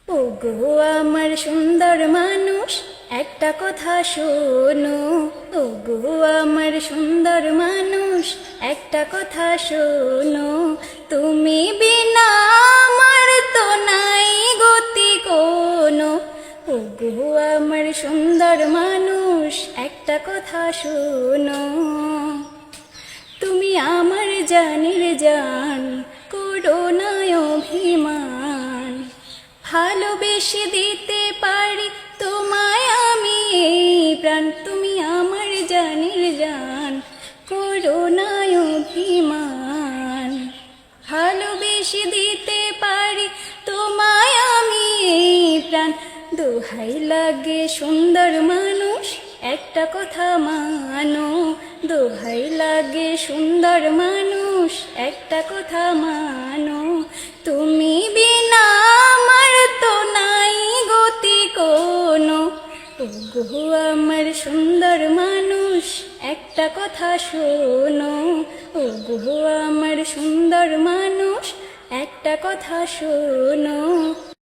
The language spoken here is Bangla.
ওগো আমার সুন্দর মানুষ, একটা কথা শোনো। ওগো আমার সুন্দর মানুষ, একটা কথা শোনো। তুমি বিনা আমার তো নাই গতি কোনো। ওগো আমার সুন্দর মানুষ, একটা কথা শোনো। তুমি আমার জানের জান, করো না অভিমান। ভালোবেসে দিতে পারি তোমায় আমি এই প্রাণ। তুমি আমার জানের জান, করো না অভিমান। ভালোবেসে দিতে পারি তোমায় আমি এই প্রাণ। দোহাই লাগে সুন্দর মানুষ, একটা কথা মানো। দোহাই লাগে সুন্দর মানুষ, একটা কথা মানো। তুমি বিনা আমার তো নাই গতি কোনো। ওগো আমার সুন্দর মানুষ, একটা কথা শোনো। ওগো আমার সুন্দর মানুষ, একটা কথা শোনো।